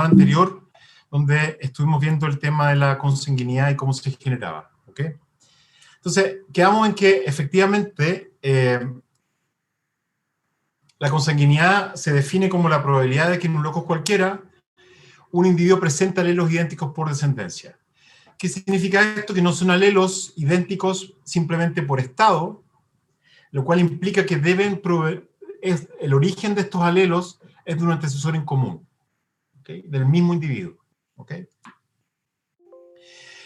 anterior, donde estuvimos viendo el tema de la consanguinidad y cómo se generaba. ¿Ok? Entonces, quedamos en que efectivamente la consanguinidad se define como la probabilidad de que en un locus cualquiera un individuo presente alelos idénticos por descendencia. ¿Qué significa esto? Que no son alelos idénticos simplemente por estado, lo cual implica que el origen de estos alelos es de un antecesor en común, ¿okay? Del mismo individuo. ¿Okay?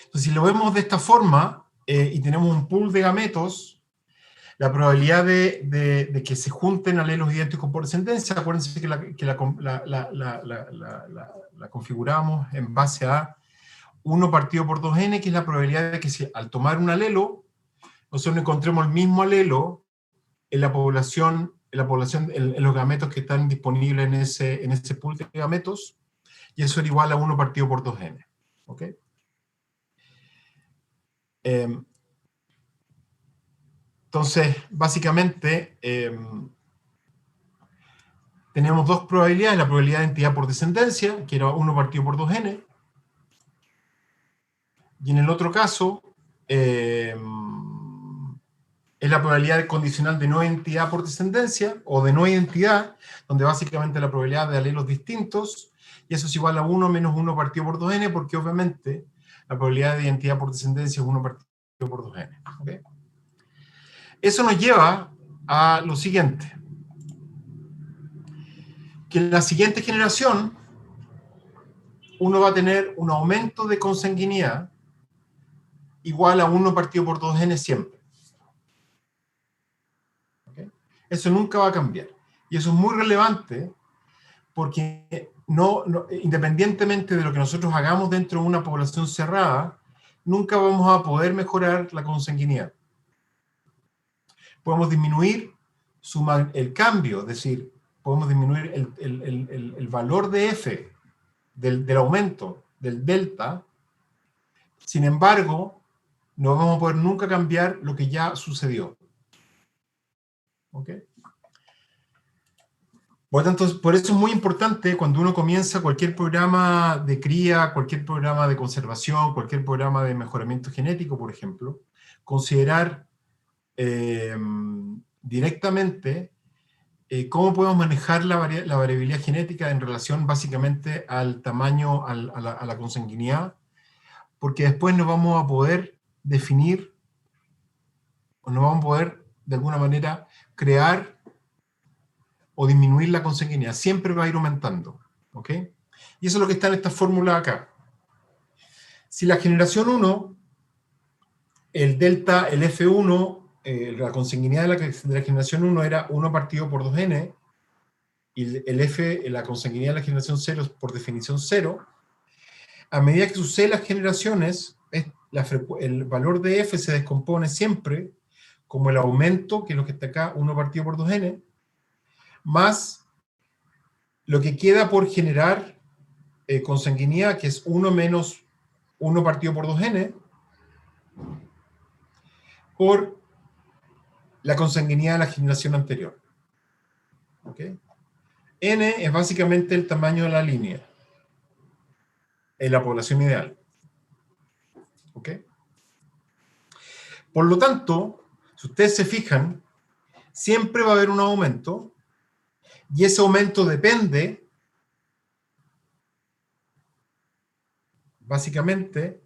Entonces, si lo vemos de esta forma, y tenemos un pool de gametos, la probabilidad de que se junten alelos idénticos por descendencia, acuérdense que la configuramos en base a 1 partido por 2n, que es la probabilidad de que si al tomar un alelo, nosotros encontremos el mismo alelo en la población, en los gametos que están disponibles en ese pool de gametos, y eso era igual a 1 partido por 2n. ¿Ok? Entonces, básicamente, tenemos dos probabilidades: la probabilidad de identidad por descendencia, que era 1 partido por 2n, y en el otro caso, es la probabilidad condicional de no identidad por descendencia, o de no identidad, donde básicamente la probabilidad de alelos distintos, y eso es igual a 1 menos 1 partido por 2n, porque obviamente la probabilidad de identidad por descendencia es 1 partido por 2n. ¿Okay? Eso nos lleva a lo siguiente: que en la siguiente generación uno va a tener un aumento de consanguinidad igual a 1 partido por 2n siempre. ¿Okay? Eso nunca va a cambiar. Y eso es muy relevante porque independientemente de lo que nosotros hagamos dentro de una población cerrada, nunca vamos a poder mejorar la consanguinidad. Podemos disminuir el cambio, es decir, podemos disminuir el valor de f del aumento del delta. Sin embargo, no vamos a poder nunca cambiar lo que ya sucedió. ¿Ok? Por lo tanto, por eso es muy importante cuando uno comienza cualquier programa de cría, cualquier programa de conservación, cualquier programa de mejoramiento genético, por ejemplo, considerar directamente cómo podemos manejar la variabilidad genética en relación básicamente al tamaño, a la consanguinidad, porque después no vamos a poder definir, o no vamos a poder, de alguna manera, crear o disminuir la consanguinidad. Siempre va a ir aumentando. ¿Ok? Y eso es lo que está en esta fórmula acá. Si la generación 1, el delta, el F1, la consanguinidad de la generación 1 era 1 partido por 2n, y el F, la consanguinidad de la generación 0 es por definición 0, a medida que suceden las generaciones, el valor de F se descompone siempre como el aumento, que es lo que está acá, 1 partido por 2n, más lo que queda por generar consanguinidad, que es 1 menos 1 partido por 2n, por la consanguinidad de la generación anterior. ¿Ok? N es básicamente el tamaño de la línea en la población ideal. ¿Ok? Por lo tanto, si ustedes se fijan, siempre va a haber un aumento, y ese aumento depende, básicamente,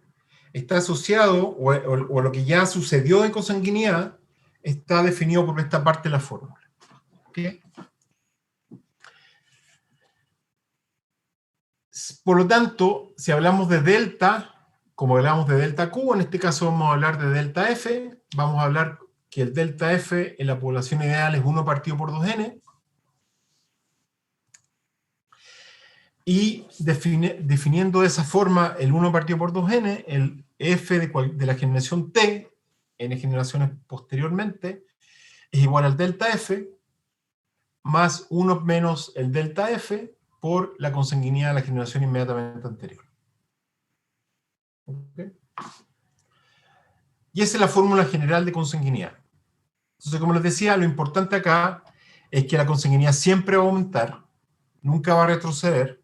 está asociado, o lo que ya sucedió en consanguinidad, está definido por esta parte de la fórmula. ¿Ok? Por lo tanto, si hablamos de delta, como hablamos de delta Q, en este caso vamos a hablar de delta F, vamos a hablar que el delta F en la población ideal es 1 partido por 2n, y definiendo de esa forma el 1 partido por 2n, el F de la generación T, n generaciones posteriormente, es igual al delta F, más 1 menos el delta F, por la consanguinidad de la generación inmediatamente anterior. ¿Okay? Y esa es la fórmula general de consanguinidad. Entonces, como les decía, lo importante acá es que la consanguinidad siempre va a aumentar, nunca va a retroceder,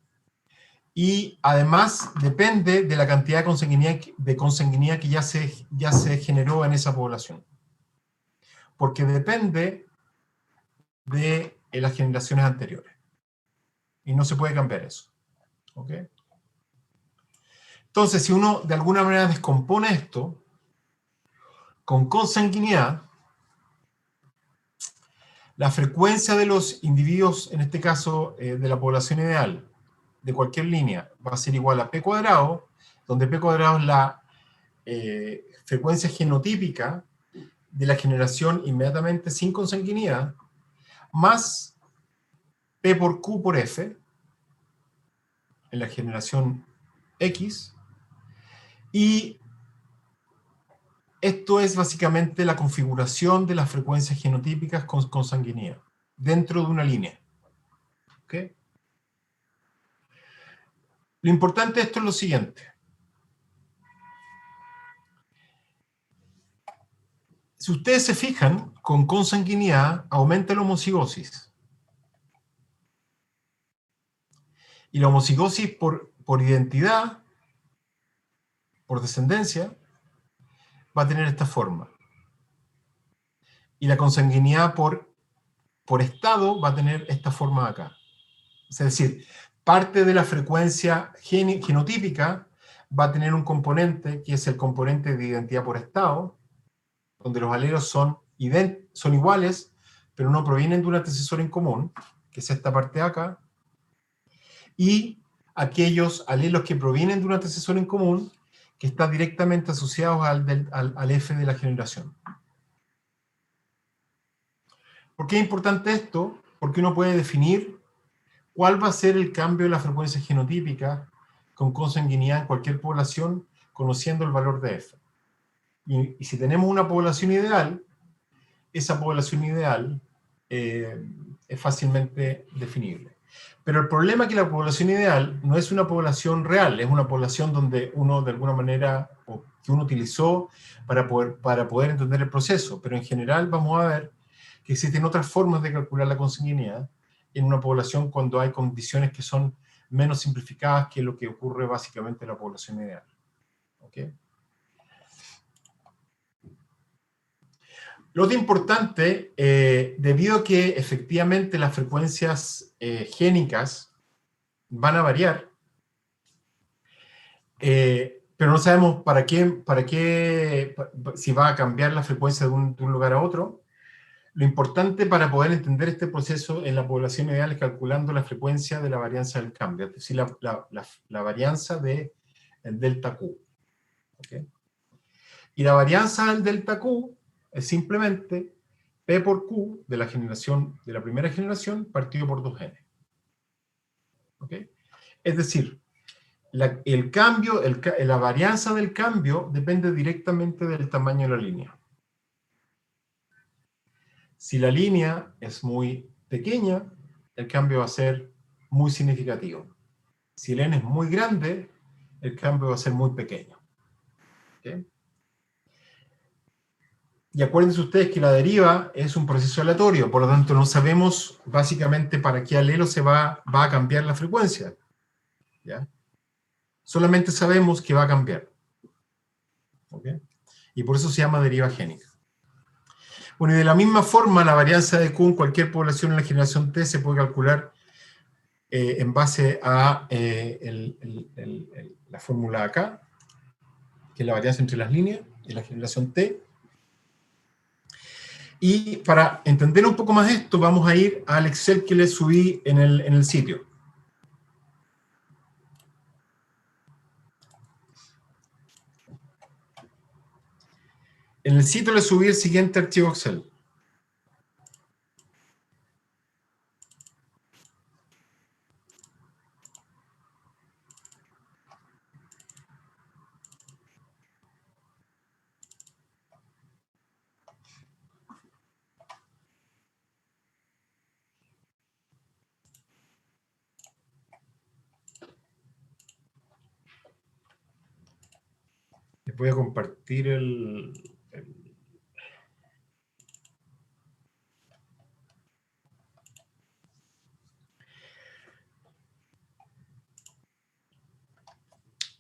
Y además depende de la cantidad de consanguinidad que ya se generó en esa población. Porque depende de las generaciones anteriores. Y no se puede cambiar eso. ¿Ok? Entonces, si uno de alguna manera descompone esto, con consanguinidad, la frecuencia de los individuos, en este caso de la población ideal, de cualquier línea, va a ser igual a P cuadrado, donde P cuadrado es la frecuencia genotípica de la generación inmediatamente sin consanguinidad, más P por Q por F, en la generación X, y esto es básicamente la configuración de las frecuencias genotípicas con consanguinidad, dentro de una línea. ¿Ok? Lo importante de esto es lo siguiente. Si ustedes se fijan, con consanguinidad aumenta la homocigosis. Y la homocigosis por identidad, por descendencia, va a tener esta forma. Y la consanguinidad por estado va a tener esta forma de acá. Es decir, parte de la frecuencia genotípica va a tener un componente que es el componente de identidad por estado, donde los alelos son iguales, pero no provienen de un antecesor en común, que es esta parte de acá, y aquellos alelos que provienen de un antecesor en común, que están directamente asociados al F de la generación. ¿Por qué es importante esto? Porque uno puede definir cuál va a ser el cambio de la frecuencia genotípica con consanguinidad en cualquier población, conociendo el valor de F. Y si tenemos una población ideal, esa población ideal es fácilmente definible. Pero el problema es que la población ideal no es una población real, es una población donde uno de alguna manera, o que uno utilizó para poder entender el proceso. Pero en general vamos a ver que existen otras formas de calcular la consanguinidad en una población cuando hay condiciones que son menos simplificadas que lo que ocurre básicamente en la población ideal. ¿Ok? Lo otro importante, debido a que efectivamente las frecuencias génicas van a variar, pero no sabemos si va a cambiar la frecuencia de un lugar a otro. Lo importante para poder entender este proceso en la población ideal es calculando la frecuencia de la varianza del cambio, es decir, la varianza del delta Q. ¿Okay? Y la varianza del delta Q es simplemente P por Q de la primera generación partido por 2n. ¿Okay? Es decir, la varianza del cambio depende directamente del tamaño de la línea. Si la línea es muy pequeña, el cambio va a ser muy significativo. Si el n es muy grande, el cambio va a ser muy pequeño. ¿Okay? Y acuérdense ustedes que la deriva es un proceso aleatorio, por lo tanto no sabemos básicamente para qué alelo va a cambiar la frecuencia. ¿Ya? Solamente sabemos que va a cambiar. ¿Okay? Y por eso se llama deriva génica. Bueno, y de la misma forma, la varianza de Q en cualquier población en la generación T se puede calcular en base a la fórmula acá, que es la varianza entre las líneas, en la generación T. Y para entender un poco más esto, vamos a ir al Excel que les subí en el sitio. En el sitio les subí el siguiente archivo Excel. Les voy a compartir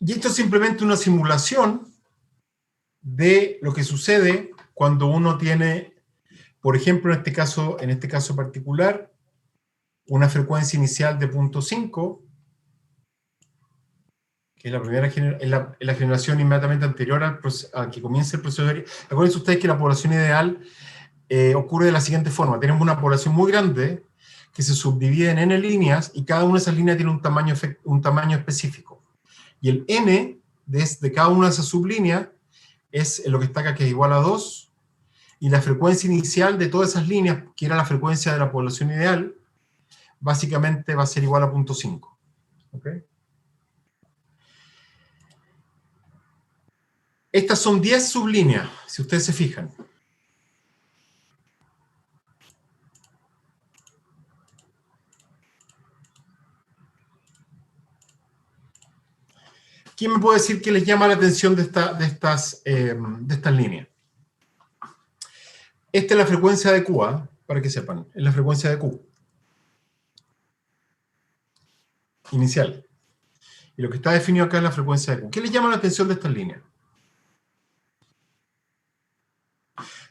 Y esto es simplemente una simulación de lo que sucede cuando uno tiene, por ejemplo, en este caso particular, una frecuencia inicial de 0.5, que es la primera es la generación inmediatamente anterior al que comience el proceso de... Acuérdense ustedes que la población ideal ocurre de la siguiente forma. Tenemos una población muy grande que se subdivide en n líneas y cada una de esas líneas tiene un tamaño específico. Y el n de cada una de esas sublíneas es lo que está acá, que es igual a 2, y la frecuencia inicial de todas esas líneas, que era la frecuencia de la población ideal, básicamente va a ser igual a 0.5. ¿Ok? Estas son 10 sublíneas, si ustedes se fijan. ¿Quién me puede decir qué les llama la atención de estas líneas? Esta es la frecuencia de Q, para que sepan. Es la frecuencia de Q. Inicial. Y lo que está definido acá es la frecuencia de Q. ¿Qué les llama la atención de estas líneas?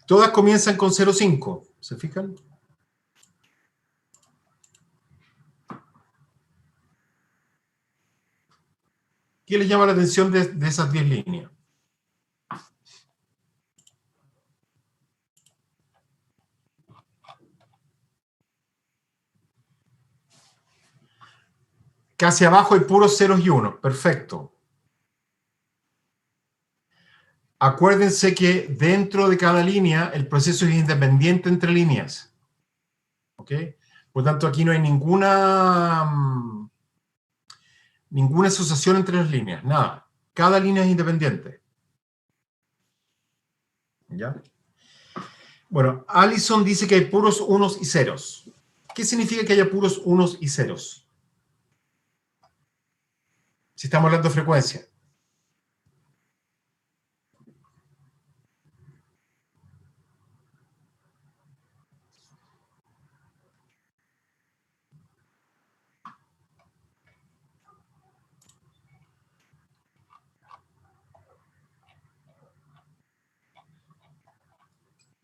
Todas comienzan con 0,5. ¿Se fijan? ¿Qué les llama la atención de esas 10 líneas? Casi abajo hay puros ceros y unos. Perfecto. Acuérdense que dentro de cada línea el proceso es independiente entre líneas. ¿Ok? Por lo tanto, aquí no hay ninguna asociación entre las líneas. Nada. Cada línea es independiente. ¿Ya? Bueno, Allison dice que hay puros unos y ceros. ¿Qué significa que haya puros unos y ceros? Si estamos hablando de frecuencia.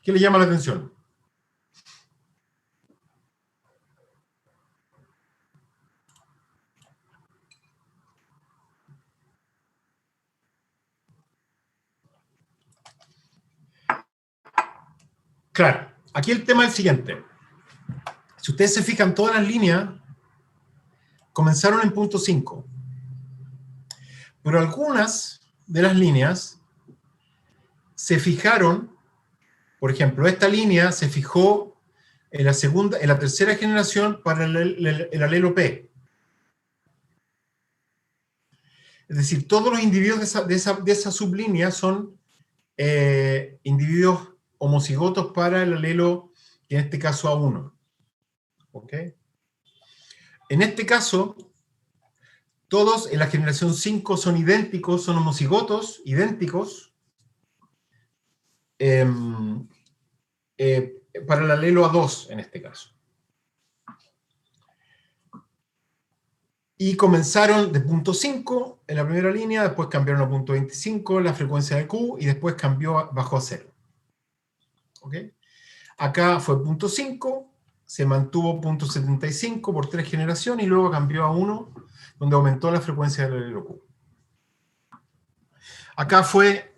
¿Qué le llama la atención? Claro, aquí el tema es el siguiente. Si ustedes se fijan, todas las líneas comenzaron en 0.5. Pero algunas de las líneas se fijaron, por ejemplo, esta línea se fijó en la tercera generación para el alelo P. Es decir, todos los individuos de esa sublínea son individuos homocigotos para el alelo, en este caso A1. ¿Ok? En este caso, todos en la generación 5 son idénticos, son homocigotos, idénticos, eh, para el alelo A2 en este caso. Y comenzaron de 0.5 en la primera línea, después cambiaron a 0.25 la frecuencia de Q y después bajó a 0. ¿Ok? Acá fue 0.5, se mantuvo 0.75 por 3 generaciones y luego cambió a 1, donde aumentó la frecuencia del alelo Q. Acá fue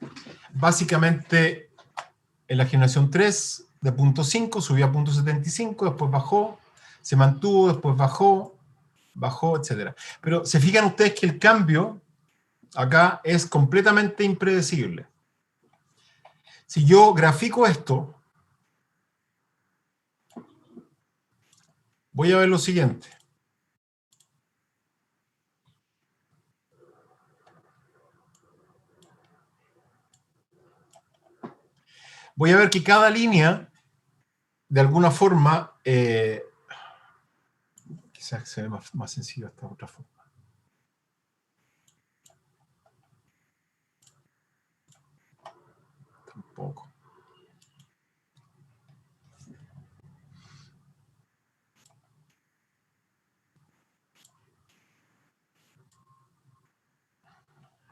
básicamente en la generación 3 de 0.5, subió a 0.75, después bajó, se mantuvo, después bajó, etc. Pero se fijan ustedes que el cambio acá es completamente impredecible. Si yo grafico esto, voy a ver lo siguiente. Voy a ver que cada línea, de alguna forma, quizás se ve más sencillo esta otra forma. Tampoco.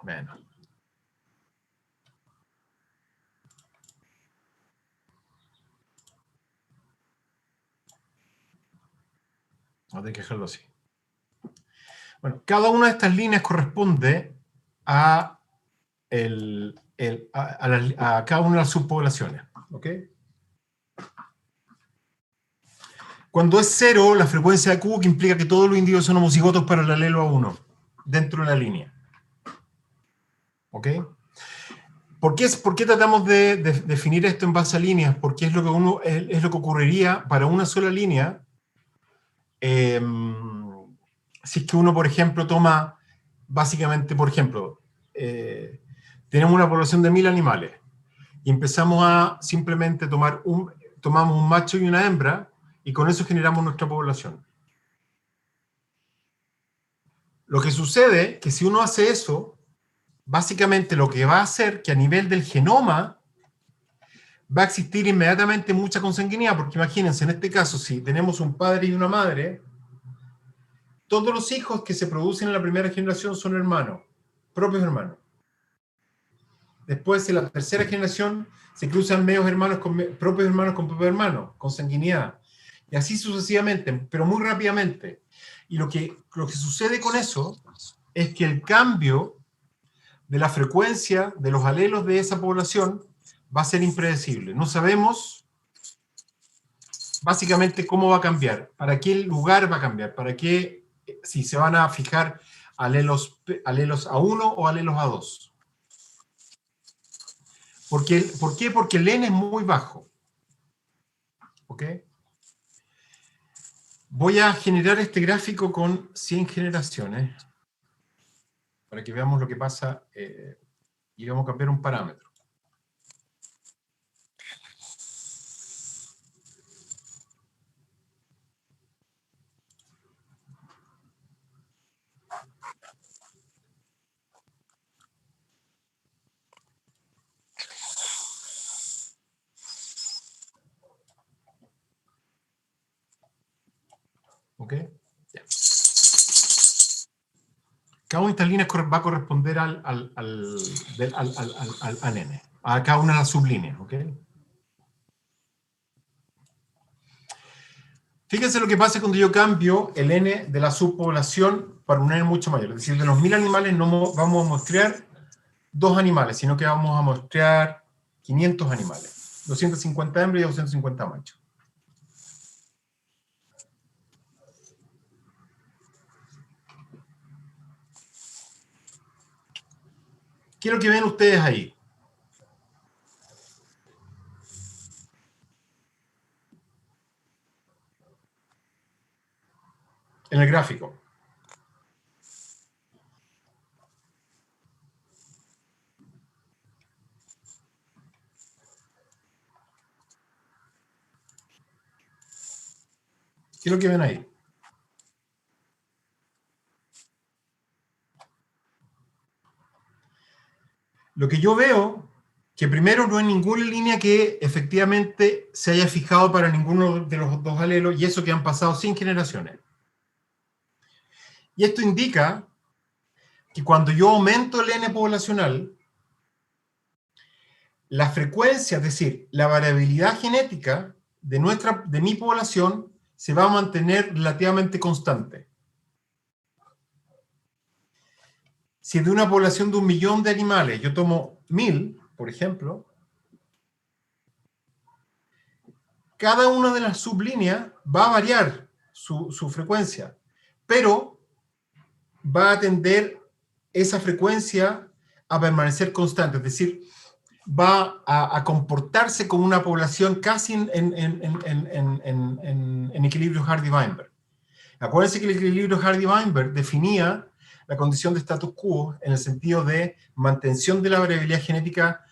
Menos. Vamos a tener que dejarlo así. Bueno, cada una de estas líneas corresponde a, a cada una de las subpoblaciones. ¿Ok? Cuando es 0, la frecuencia de Q, que implica que todos los individuos son homocigotos para el alelo A1, dentro de la línea. ¿Ok? ¿Por qué tratamos de definir esto en base a líneas? Porque es lo que, es lo que ocurriría para una sola línea si es que uno, por ejemplo, toma, básicamente, por ejemplo, tenemos una población de 1000 animales y empezamos a simplemente tomamos un macho y una hembra y con eso generamos nuestra población. Lo que sucede es que si uno hace eso, básicamente lo que va a hacer que a nivel del genoma va a existir inmediatamente mucha consanguinidad, porque imagínense, en este caso, si tenemos un padre y una madre, todos los hijos que se producen en la primera generación son hermanos, propios hermanos. Después, en la tercera generación, se cruzan propios hermanos con propios hermanos, consanguinidad. Y así sucesivamente, pero muy rápidamente. Y lo que sucede con eso es que el cambio de la frecuencia de los alelos de esa población va a ser impredecible. No sabemos básicamente cómo va a cambiar, para qué lugar va a cambiar, para qué, si se van a fijar alelos A1 o alelos A2. ¿Por qué? Porque el N es muy bajo. ¿Ok? Voy a generar este gráfico con 100 generaciones para que veamos lo que pasa y vamos a cambiar un parámetro. ¿Ok? Ya. Cada una de estas líneas va a corresponder al N, a cada una de las sublíneas. ¿Ok? Fíjense lo que pasa cuando yo cambio el N de la subpoblación para un N mucho mayor. Es decir, de los 1000 animales no vamos a mostrar 2 animales, sino que vamos a mostrar 500 animales. 250 hembras y 250 machos. ¿Qué es lo que ven ustedes ahí? En el gráfico. ¿Qué es lo que ven ahí? Lo que yo veo, que primero no hay ninguna línea que efectivamente se haya fijado para ninguno de los dos alelos, y eso que han pasado 100 generaciones. Y esto indica que cuando yo aumento el N poblacional, la frecuencia, es decir, la variabilidad genética de mi población se va a mantener relativamente constante. Si de una población de 1 millón de animales yo tomo 1000, por ejemplo, cada una de las sublíneas va a variar su frecuencia, pero va a tender esa frecuencia a permanecer constante, es decir, va a comportarse como una población casi en equilibrio Hardy-Weinberg. Acuérdense que el equilibrio Hardy-Weinberg definía la condición de status quo en el sentido de mantención de la variabilidad genética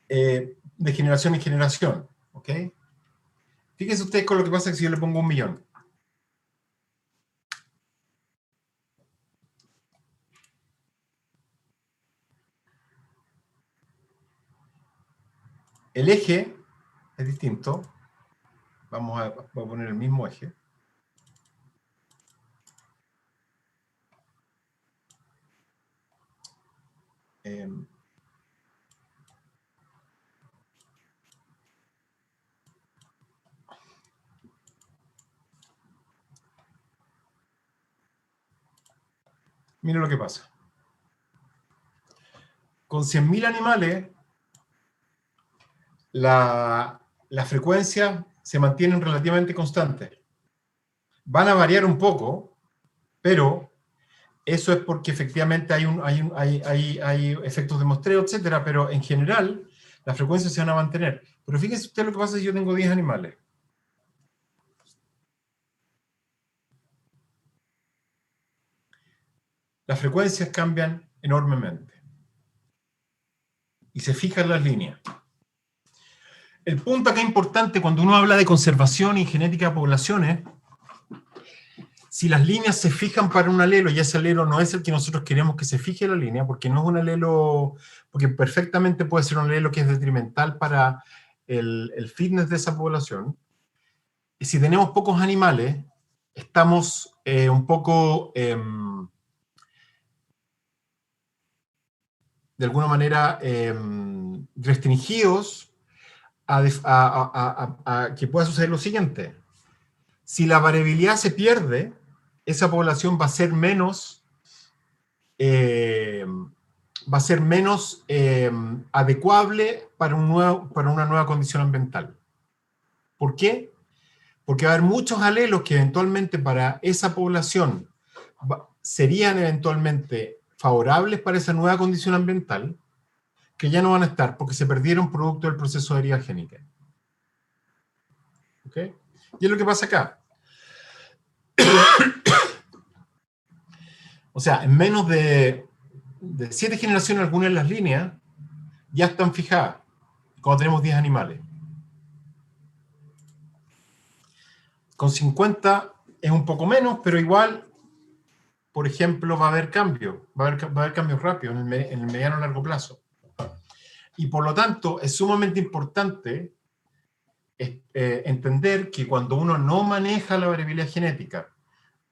de generación en generación. ¿Ok? Fíjense ustedes con lo que pasa si yo le pongo 1 millón. El eje es distinto. Voy a poner el mismo eje. Mira lo que pasa. Con 100.000 animales, la frecuencia se mantienen relativamente constantes. Van a variar un poco, pero eso es porque efectivamente hay efectos de muestreo, etcétera, pero en general las frecuencias se van a mantener. Pero fíjense usted lo que pasa si yo tengo 10 animales. Las frecuencias cambian enormemente. Y se fijan las líneas. El punto acá importante cuando uno habla de conservación y genética de poblaciones, si las líneas se fijan para un alelo y ese alelo no es el que nosotros queremos que se fije la línea, porque no es un alelo, porque perfectamente puede ser un alelo que es detrimental para el fitness de esa población, y si tenemos pocos animales, estamos un poco, de alguna manera, restringidos a que pueda suceder lo siguiente. Si la variabilidad se pierde, esa población va a ser menos adecuable para una nueva condición ambiental. ¿Por qué? Porque va a haber muchos alelos que eventualmente para esa población serían eventualmente favorables para esa nueva condición ambiental, que ya no van a estar porque se perdieron producto del proceso de deriva génica. ¿Ok? Y es lo que pasa acá. O sea, en menos de 7 generaciones algunas de las líneas ya están fijadas cuando tenemos 10 animales. Con 50 es un poco menos, pero igual, por ejemplo, va a haber cambios. Va a haber cambios rápidos en el mediano y largo plazo. Y por lo tanto, es sumamente importante entender que cuando uno no maneja la variabilidad genética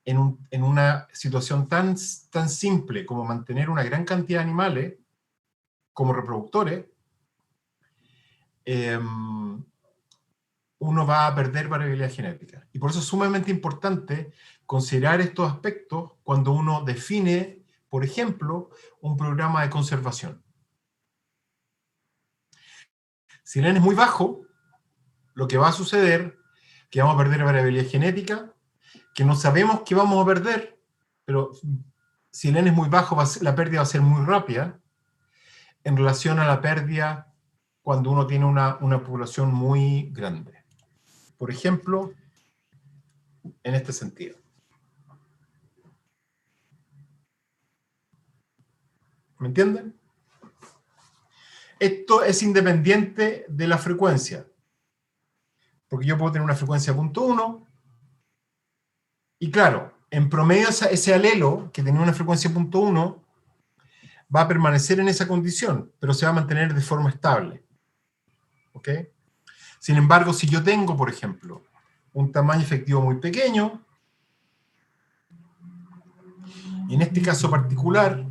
en una situación tan simple como mantener una gran cantidad de animales como reproductores, uno va a perder variabilidad genética. Y por eso es sumamente importante considerar estos aspectos cuando uno define, por ejemplo, un programa de conservación. Si el N es muy bajo, lo que va a suceder es que vamos a perder variabilidad genética, que no sabemos que vamos a perder, pero si el N es muy bajo, la pérdida va a ser muy rápida en relación a la pérdida cuando uno tiene una población muy grande. Por ejemplo, en este sentido. ¿Me entienden? Esto es independiente de la frecuencia. Porque yo puedo tener una frecuencia 0.1 y claro, en promedio ese alelo que tenía una frecuencia 0.1 va a permanecer en esa condición, pero se va a mantener de forma estable. ¿Ok? Sin embargo, si yo tengo, por ejemplo, un tamaño efectivo muy pequeño, y en este caso particular,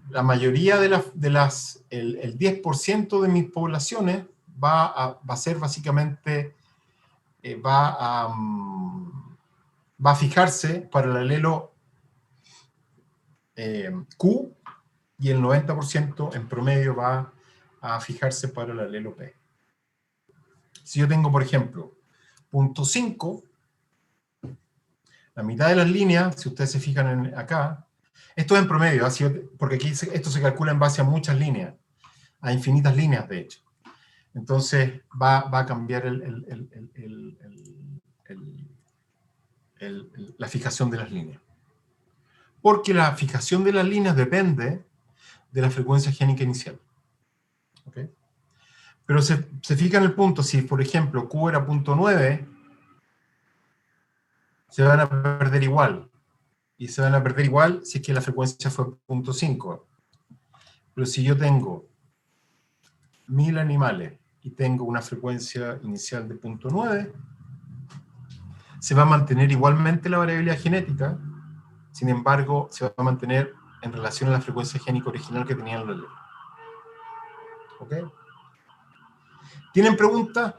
la mayoría el 10% de mis poblaciones va a ser básicamente, va a fijarse para el alelo Q, y el 90% en promedio va a fijarse para el alelo P. Si yo tengo, por ejemplo, 0.5, la mitad de las líneas, si ustedes se fijan acá, esto es en promedio, porque aquí esto se calcula en base a muchas líneas, a infinitas líneas, de hecho. Entonces va a cambiar la fijación de las líneas. Porque la fijación de las líneas depende de la frecuencia génica inicial. ¿Okay? Pero se fija en el punto, si por ejemplo Q era 0.9, se van a perder igual. Y se van a perder igual si es que la frecuencia fue 0.5. Pero si yo tengo 1000 animales y tengo una frecuencia inicial de 0.9, se va a mantener igualmente la variabilidad genética, sin embargo, se va a mantener en relación a la frecuencia génica original que tenían los alelos. ¿Ok? ¿Tienen preguntas?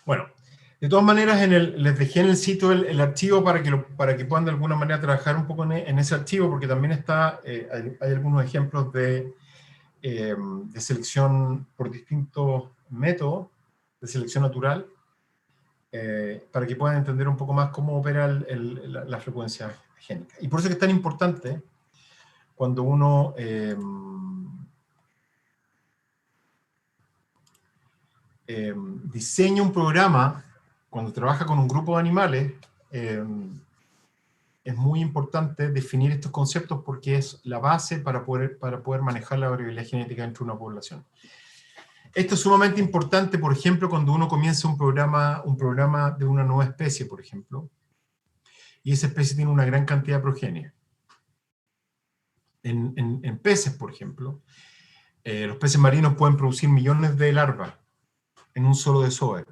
Bueno, de todas maneras, les dejé en el sitio el archivo para que puedan de alguna manera trabajar un poco en ese archivo, porque también está, hay algunos ejemplos de selección por distintos métodos de selección natural, para que puedan entender un poco más cómo opera la frecuencia génica. Y por eso es que es tan importante cuando uno diseña un programa, cuando trabaja con un grupo de animales, es muy importante definir estos conceptos porque es la base para poder manejar la variabilidad genética dentro de una población. Esto es sumamente importante, por ejemplo, cuando uno comienza un programa de una nueva especie, por ejemplo, y esa especie tiene una gran cantidad de progenie. En peces, por ejemplo, los peces marinos pueden producir millones de larvas en un solo desove.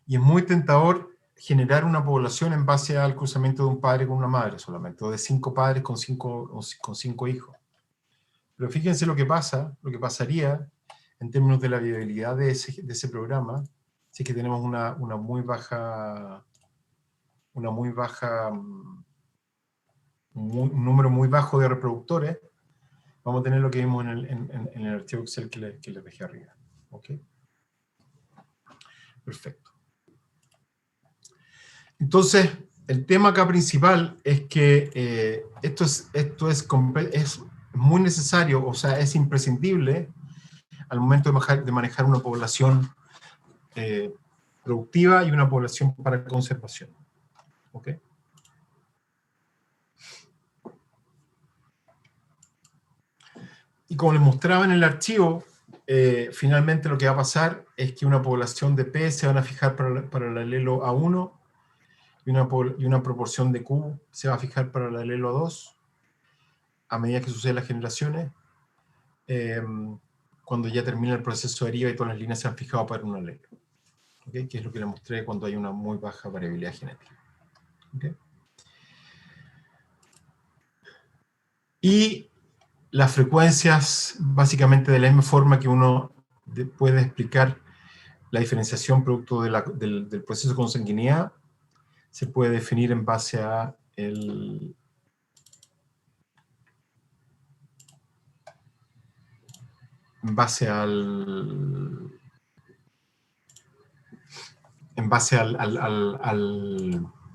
Y es muy tentador generar una población en base al cruzamiento de un padre con una madre solamente, o de 5 padres con cinco hijos. Pero fíjense lo que pasaría en términos de la viabilidad de ese programa, si es que tenemos un número muy bajo de reproductores. Vamos a tener lo que vimos en el archivo Excel que les dejé arriba. ¿Ok? Perfecto. Entonces, el tema acá principal es que esto es muy necesario, o sea, es imprescindible al momento de manejar una población productiva y una población para conservación. ¿Ok? Y como les mostraba en el archivo, finalmente lo que va a pasar es que una población de P se van a fijar para el alelo A1 y una proporción de Q se va a fijar para el alelo A2 a medida que suceden las generaciones, cuando ya termina el proceso de deriva y todas las líneas se han fijado para un alelo. ¿Okay? Que es lo que les mostré cuando hay una muy baja variabilidad genética. ¿Okay? Y las frecuencias, básicamente de la misma forma que uno puede explicar la diferenciación producto del proceso de consanguinidad, se puede definir en base a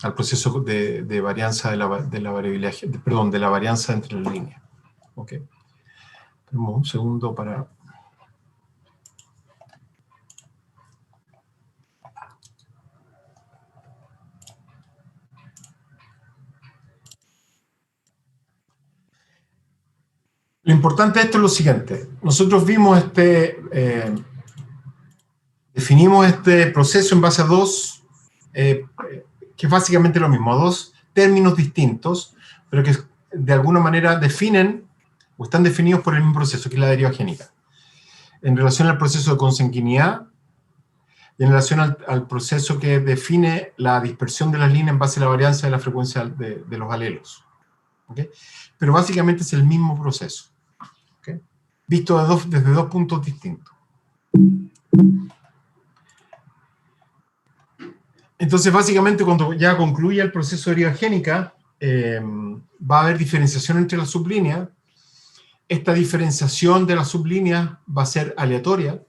al proceso de varianza de la variabilidad, perdón, de la varianza entre las líneas. Ok. Tenemos un segundo para... Lo importante de esto es lo siguiente. Nosotros vimos definimos este proceso en base a que es básicamente lo mismo, a dos términos distintos, pero que de alguna manera definen o están definidos por el mismo proceso, que es la deriva génica. En relación al proceso de consanguinidad y en relación al proceso que define la dispersión de las líneas en base a la varianza de la frecuencia de los alelos. ¿Okay? Pero básicamente es el mismo proceso. ¿Okay? Visto desde dos puntos distintos. Entonces, básicamente, cuando ya concluya el proceso de deriva génica, va a haber diferenciación entre las sublíneas. Esta diferenciación de las sublíneas va a ser aleatoria.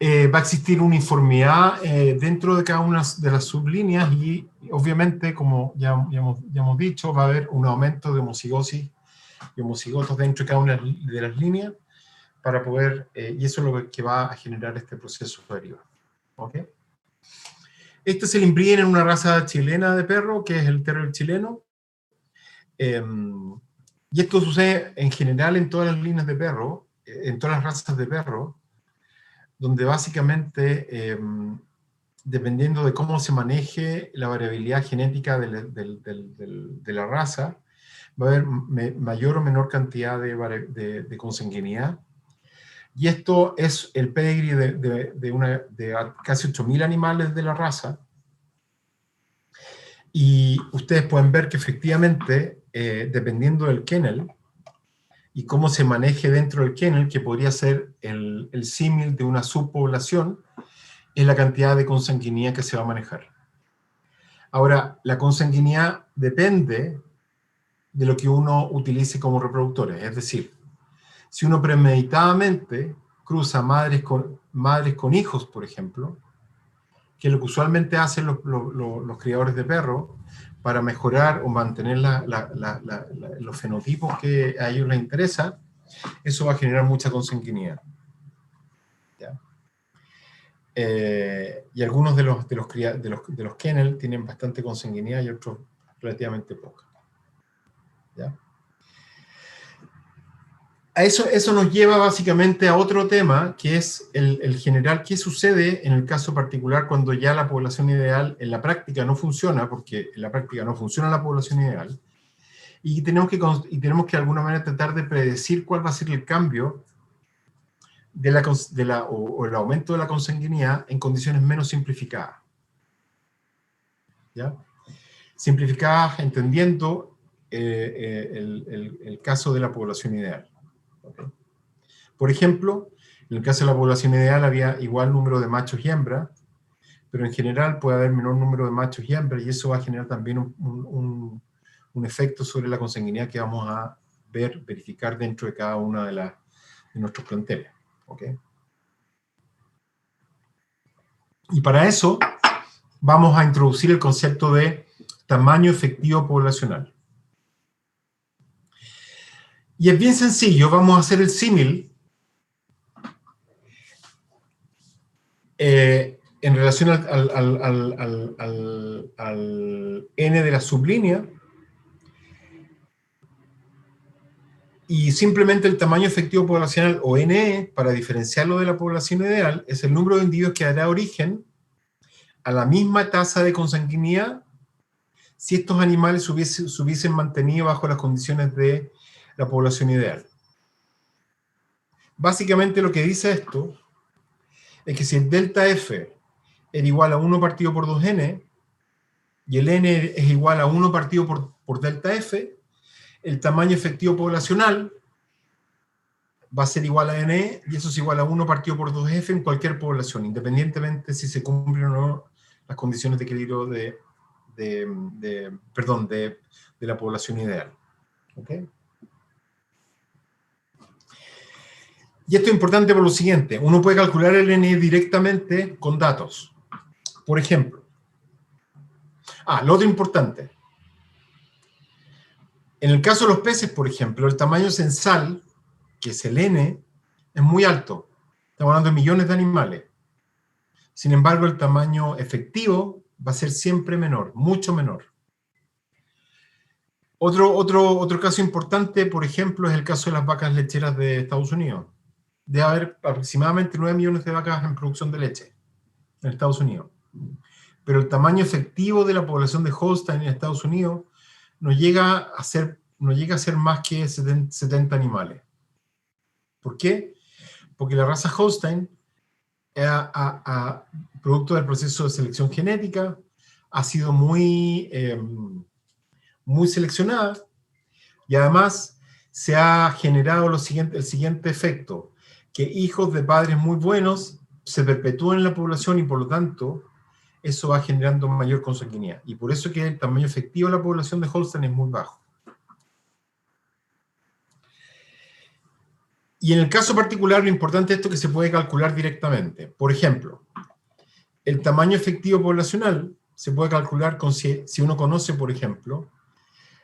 Va a existir uniformidad dentro de cada una de las sublíneas y, obviamente, como ya hemos dicho, va a haber un aumento de homocigosis y homocigotos dentro de cada una de las líneas para poder, y eso es lo que va a generar este proceso de deriva. ¿Ok? Este es el inbreeding en una raza chilena de perro, que es el terrier chileno. Y esto sucede en general en todas las líneas de perro, en todas las razas de perro, donde básicamente dependiendo de cómo se maneje la variabilidad genética de la raza, va a haber mayor o menor cantidad de consanguinidad. Y esto es el pedigree de casi 8.000 animales de la raza. Y ustedes pueden ver que efectivamente, dependiendo del kennel, y cómo se maneje dentro del kennel, que podría ser el símil de una subpoblación, es la cantidad de consanguinidad que se va a manejar. Ahora, la consanguinidad depende de lo que uno utilice como reproductores. Es decir, si uno premeditadamente cruza madres con hijos, por ejemplo, que es lo que usualmente hacen los criadores de perros para mejorar o mantener los fenotipos que a ellos les interesa, eso va a generar mucha consanguinidad. ¿Ya? Y algunos de los kennel tienen bastante consanguinidad y otros relativamente poca. ¿Ya? Eso nos lleva básicamente a otro tema, que es el general, qué sucede en el caso particular cuando ya la población ideal en la práctica no funciona, porque en la práctica no funciona la población ideal, y tenemos que de alguna manera tratar de predecir cuál va a ser el cambio o el aumento de la consanguinidad en condiciones menos simplificadas. ¿Ya? Simplificadas entendiendo el caso de la población ideal. ¿Okay? Por ejemplo, en el caso de la población ideal había igual número de machos y hembras, pero en general puede haber menor número de machos y hembras, y eso va a generar también un efecto sobre la consanguinidad que vamos a verificar dentro de cada una de nuestros planteles. ¿Okay? Y para eso vamos a introducir el concepto de tamaño efectivo poblacional. Y es bien sencillo, vamos a hacer el símil en relación al n de la sublínea, y simplemente el tamaño efectivo poblacional, o NE, para diferenciarlo de la población ideal, es el número de individuos que dará origen a la misma tasa de consanguinidad si estos animales se hubiesen mantenido bajo las condiciones de la población ideal. Básicamente lo que dice esto es que si el delta F era igual a 1 partido por 2n, y el n es igual a 1 partido por delta F, el tamaño efectivo poblacional va a ser igual a NE, y eso es igual a 1 partido por 2F en cualquier población, independientemente si se cumplen o no las condiciones de equilibrio de la población ideal. ¿Okay? Y esto es importante por lo siguiente: uno puede calcular el NE directamente con datos. Por ejemplo, lo otro importante, en el caso de los peces, por ejemplo, el tamaño censal, que es el N, es muy alto. Estamos hablando de millones de animales. Sin embargo, el tamaño efectivo va a ser siempre menor, mucho menor. Otro caso importante, por ejemplo, es el caso de las vacas lecheras de Estados Unidos. Debe haber aproximadamente 9 millones de vacas en producción de leche en Estados Unidos. Pero el tamaño efectivo de la población de Holstein en Estados Unidos no llega a ser más que 70 animales. ¿Por qué? Porque la raza Holstein, producto del proceso de selección genética, ha sido muy seleccionada, y además se ha generado el siguiente efecto: que hijos de padres muy buenos se perpetúan en la población, y por lo tanto eso va generando mayor consanguinidad, y por eso que el tamaño efectivo de la población de Holstein es muy bajo. Y en el caso particular, lo importante es esto, que se puede calcular directamente. Por ejemplo, el tamaño efectivo poblacional se puede calcular si uno conoce, por ejemplo,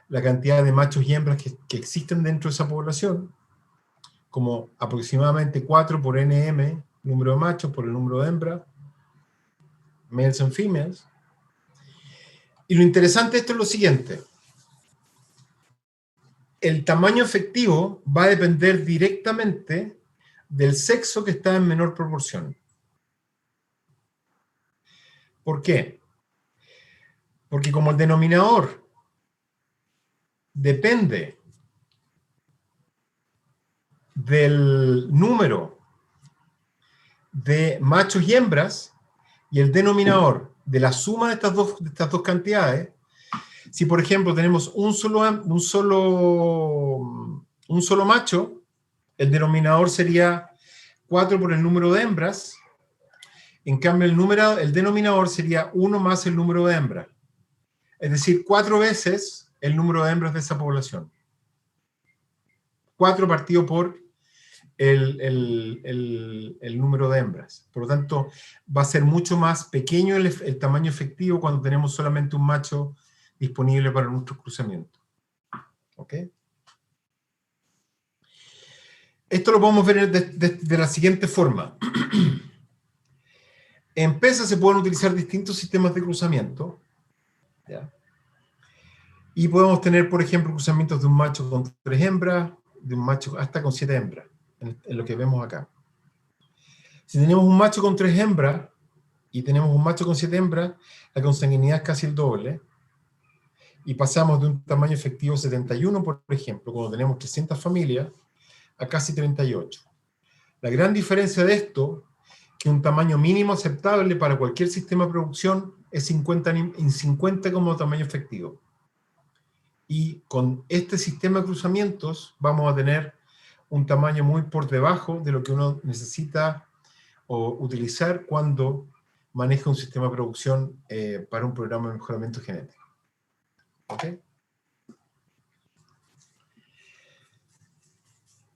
la cantidad de machos y hembras que existen dentro de esa población, como aproximadamente 4 por NM, número de machos por el número de hembras, males and females. Y lo interesante de esto es lo siguiente: el tamaño efectivo va a depender directamente del sexo que está en menor proporción. ¿Por qué? Porque como el denominador depende del número de machos y hembras, y el denominador de la suma de estas dos cantidades, si por ejemplo tenemos un solo macho, el denominador sería 4 por el número de hembras. En cambio, el denominador sería 1 más el número de hembras. Es decir, 4 veces el número de hembras de esa población. 4 partido por el número de hembras. Por lo tanto, va a ser mucho más pequeño el tamaño efectivo cuando tenemos solamente un macho disponible para nuestro cruzamiento. ¿Ok? Esto lo podemos ver de la siguiente forma. En PESA se pueden utilizar distintos sistemas de cruzamiento. ¿Ya? Y podemos tener, por ejemplo, cruzamientos de un macho con 3 hembras, de un macho hasta con 7 hembras, en lo que vemos acá. Si tenemos un macho con 3 hembras y tenemos un macho con 7 hembras, la consanguinidad es casi el doble. Y pasamos de un tamaño efectivo 71, por ejemplo, cuando tenemos 300 familias, a casi 38. La gran diferencia de esto, que un tamaño mínimo aceptable para cualquier sistema de producción es 50 como tamaño efectivo. Y con este sistema de cruzamientos vamos a tener un tamaño muy por debajo de lo que uno necesita o utilizar cuando maneja un sistema de producción para un programa de mejoramiento genético. ¿Ok?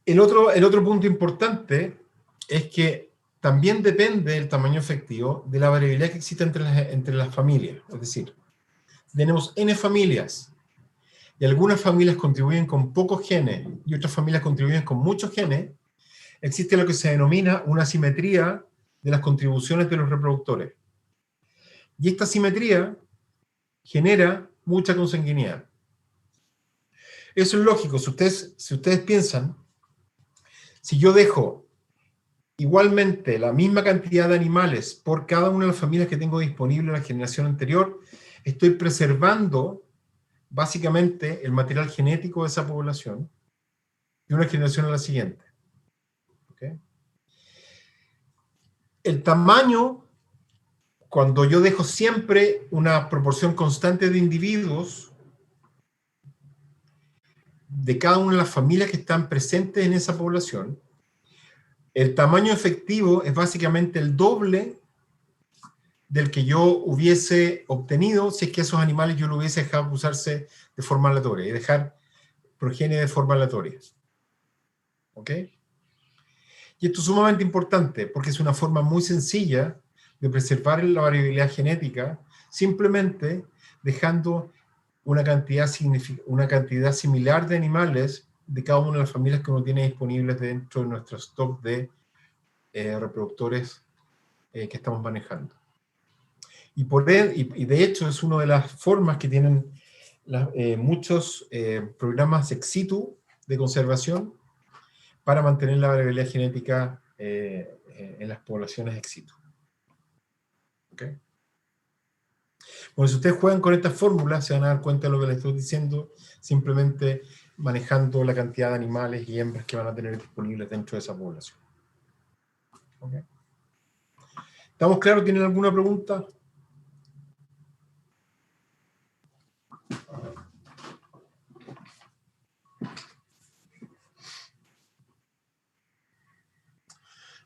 El otro punto importante es que también depende el tamaño efectivo de la variabilidad que existe entre las familias. Es decir, tenemos N familias y algunas familias contribuyen con pocos genes y otras familias contribuyen con muchos genes, existe lo que se denomina una asimetría de las contribuciones de los reproductores. Y esta asimetría genera mucha consanguinidad. Eso es lógico. Si ustedes piensan, si yo dejo igualmente la misma cantidad de animales por cada una de las familias que tengo disponible en la generación anterior, estoy preservando básicamente el material genético de esa población de una generación a la siguiente. ¿Okay? El tamaño, cuando yo dejo siempre una proporción constante de individuos de cada una de las familias que están presentes en esa población, el tamaño efectivo es básicamente el doble del que yo hubiese obtenido si es que esos animales yo lo hubiese dejado usarse de forma aleatoria y dejar progenie de forma aleatoria. ¿Ok? Y esto es sumamente importante porque es una forma muy sencilla de preservar la variabilidad genética simplemente dejando una cantidad similar de animales de cada una de las familias que uno tiene disponibles dentro de nuestro stock de reproductores que estamos manejando. Y de hecho es una de las formas que tienen muchos programas ex situ de conservación para mantener la variabilidad genética en las poblaciones ex situ. ¿Okay? Bueno, si ustedes juegan con estas fórmulas, se van a dar cuenta de lo que les estoy diciendo, simplemente manejando la cantidad de animales y hembras que van a tener disponibles dentro de esa población. ¿Okay? ¿Estamos claros? ¿Tienen alguna pregunta?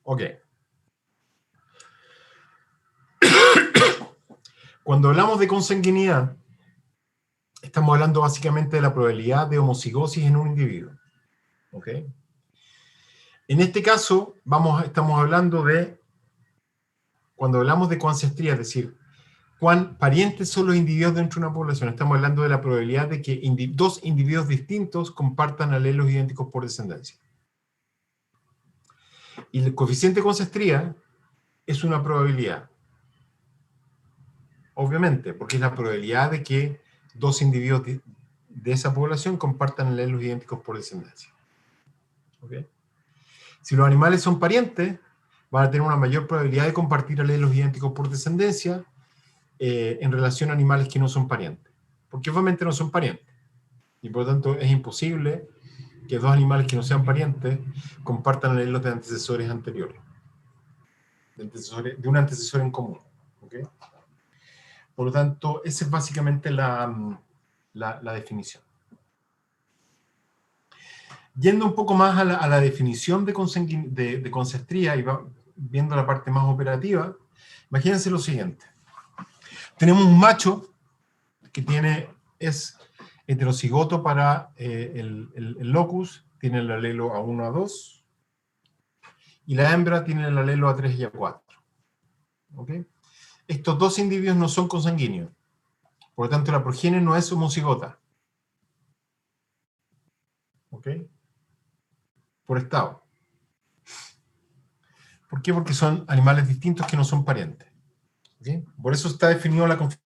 Ok. Cuando hablamos de consanguinidad, estamos hablando básicamente de la probabilidad de homocigosis en un individuo. ¿Ok? En este caso, estamos hablando de, cuando hablamos de coancestría, es decir, cuán parientes son los individuos dentro de una población, estamos hablando de la probabilidad de que dos individuos distintos compartan alelos idénticos por descendencia. Y el coeficiente de coancestría es una probabilidad. Obviamente, porque es la probabilidad de que dos individuos de esa población compartan alelos idénticos por descendencia. ¿Okay? Si los animales son parientes, van a tener una mayor probabilidad de compartir alelos idénticos por descendencia, en relación a animales que no son parientes. Porque obviamente no son parientes. Y por lo tanto es imposible que dos animales que no sean parientes compartan alelos de antecesores anteriores. De un antecesor en común. ¿Okay? Por lo tanto, esa es básicamente la definición. Yendo un poco más a la definición de concestría y viendo la parte más operativa, imagínense lo siguiente. Tenemos un macho que es heterocigoto para el locus, tiene el alelo A1, A2, y la hembra tiene el alelo A3 y A4. ¿Okay? Estos dos individuos no son consanguíneos, por lo tanto la progenie no es homocigota. ¿Ok? Por estado. ¿Por qué? Porque son animales distintos que no son parientes. ¿Okay? Por eso está definido la configuración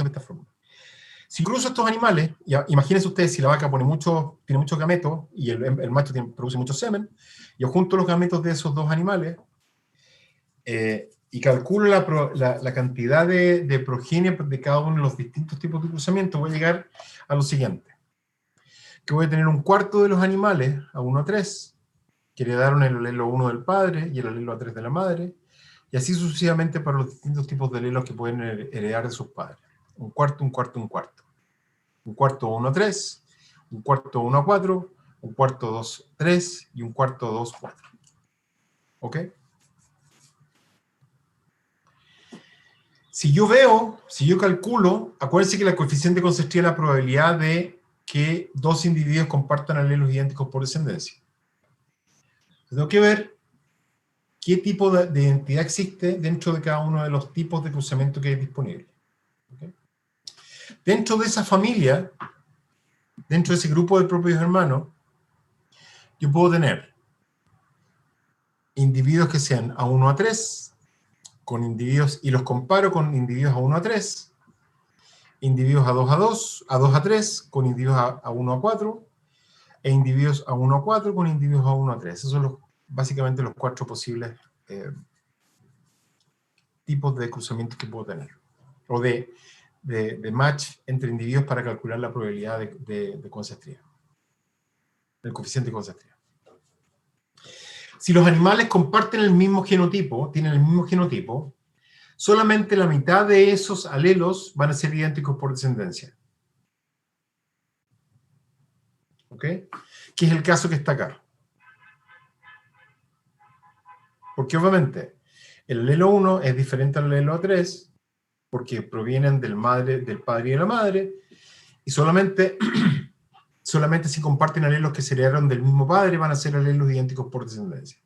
de esta forma. Si cruzo estos animales, imagínense ustedes si la vaca tiene muchos gametos y el macho produce mucho semen, yo junto los gametos de esos dos animales y calculo la cantidad de progenie de cada uno de los distintos tipos de cruzamiento, voy a llegar a lo siguiente. Que voy a tener un cuarto de los animales, A1 a 3, que heredaron el alelo 1 del padre y el alelo A3 de la madre, y así sucesivamente para los distintos tipos de alelos que pueden heredar de sus padres. Un cuarto, un cuarto, un cuarto. Un cuarto 1 a 3, un cuarto 1 a 4, un cuarto 2 a 3 y un cuarto 2 a 4. ¿Ok? Si yo calculo, acuérdense que la coeficiente concestría es la probabilidad de que dos individuos compartan alelos idénticos por descendencia. Tengo que ver qué tipo de identidad existe dentro de cada uno de los tipos de cruzamiento que hay disponible. ¿Okay? Dentro de esa familia, dentro de ese grupo de propios hermanos, yo puedo tener individuos que sean A1 a 3, con individuos, y los comparo con individuos A1 a 3, individuos A2 a 2, A2 a 3, con individuos A1 a 4, e individuos A1 a 4 con individuos A1 a 3. Esos son básicamente los 4 posibles tipos de cruzamientos que puedo tener. O de match entre individuos para calcular la probabilidad de concestría. El coeficiente de concestría. Si los animales comparten el mismo genotipo, tienen el mismo genotipo, solamente la mitad de esos alelos van a ser idénticos por descendencia. ¿Ok? Que es el caso que está acá. Porque obviamente el alelo 1 es diferente al alelo 3 porque provienen del padre y de la madre, y solamente si comparten alelos que se heredaron del mismo padre van a ser alelos idénticos por descendencia.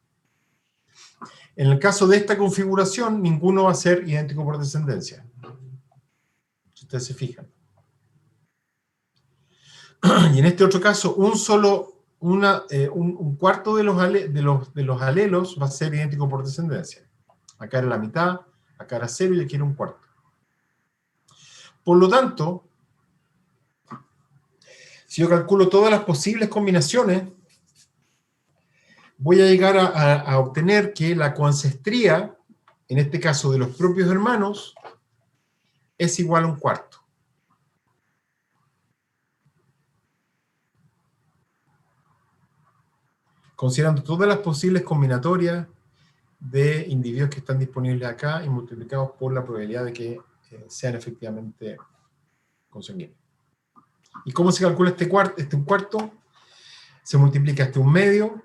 En el caso de esta configuración, ninguno va a ser idéntico por descendencia. Si ustedes se fijan. Y en este otro caso, un cuarto de los alelos va a ser idéntico por descendencia. Acá era la mitad, acá era 0 y aquí era un cuarto. Por lo tanto, si yo calculo todas las posibles combinaciones, voy a llegar a obtener que la coancestría, en este caso de los propios hermanos, es igual a un cuarto. Considerando todas las posibles combinatorias de individuos que están disponibles acá y multiplicados por la probabilidad de que sean efectivamente consanguíneos. ¿Y cómo se calcula este un cuarto? Se multiplica un medio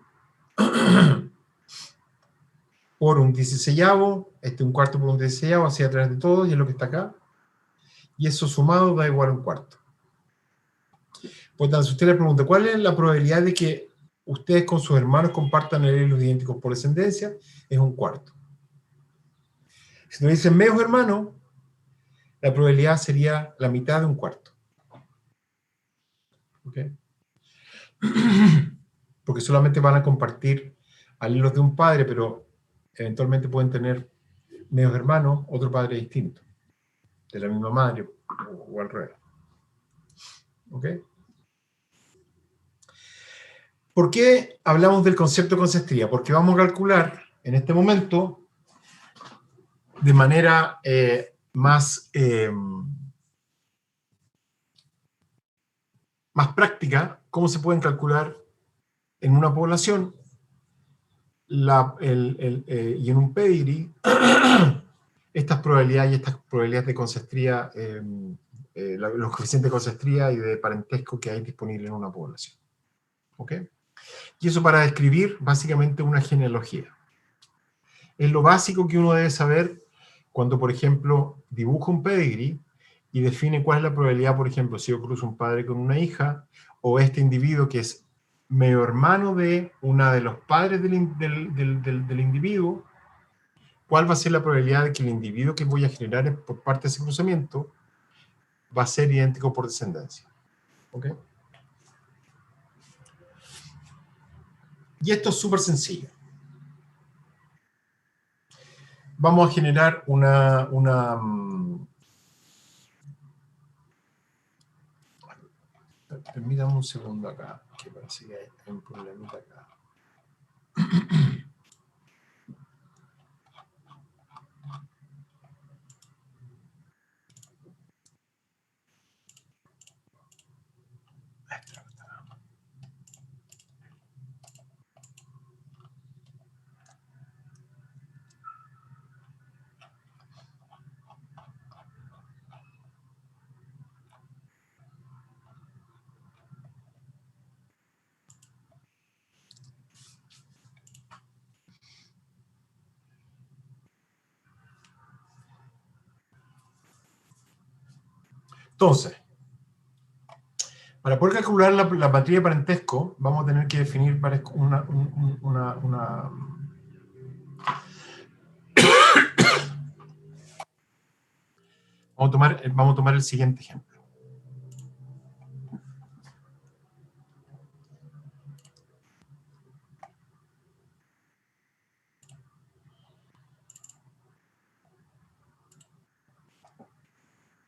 por un 16avo, un cuarto por un 16avo, así a través de todo, y es lo que está acá. Y eso sumado da igual a un cuarto. Por tanto, si usted le pregunta, ¿cuál es la probabilidad de que ustedes con sus hermanos compartan alelos idénticos por descendencia? Es un cuarto. Si nos dicen medios hermanos, la probabilidad sería la mitad de un cuarto. ¿Ok? Porque solamente van a compartir alelos de un padre, pero eventualmente pueden tener medios hermanos, otro padre distinto, de la misma madre o al revés. ¿Ok? ¿Por qué hablamos del concepto de concestría? Porque vamos a calcular en este momento de manera más práctica cómo se pueden calcular en una población y en un pedigree estas probabilidades de concestría, los coeficientes de concestría y de parentesco que hay disponibles en una población. ¿Ok? Y eso para describir básicamente una genealogía. Es lo básico que uno debe saber cuando, por ejemplo, dibuja un pedigree y define cuál es la probabilidad, por ejemplo, si yo cruzo un padre con una hija, o este individuo que es medio hermano de uno de los padres del individuo, cuál va a ser la probabilidad de que el individuo que voy a generar por parte de ese cruzamiento va a ser idéntico por descendencia. ¿Ok? Y esto es súper sencillo. Vamos a generar permítame un segundo acá, que parece que hay un problemita acá. Entonces, para poder calcular la matriz de parentesco, vamos a tener que definir vamos a tomar el siguiente ejemplo.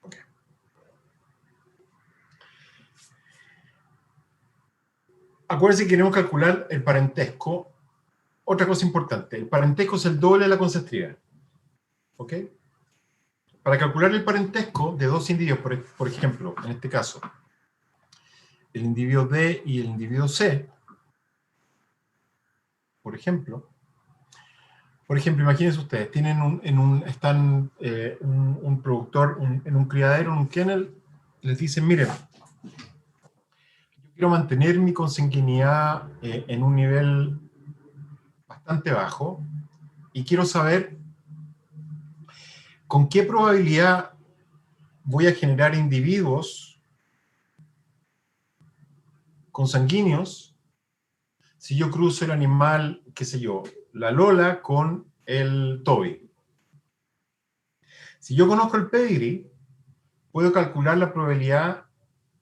Okay. Acuérdense que queremos calcular el parentesco. Otra cosa importante, el parentesco es el doble de la concestría. ¿Ok? Para calcular el parentesco de dos individuos, por ejemplo, en este caso, el individuo D y el individuo C, por ejemplo, imagínense ustedes, tienen un productor en un criadero, en un kennel, les dicen, miren, yo quiero mantener mi consanguinidad en un nivel bastante bajo y quiero saber con qué probabilidad voy a generar individuos consanguíneos si yo cruzo el animal, qué sé yo, la Lola con el Toby. Si yo conozco el pedigree, puedo calcular la probabilidad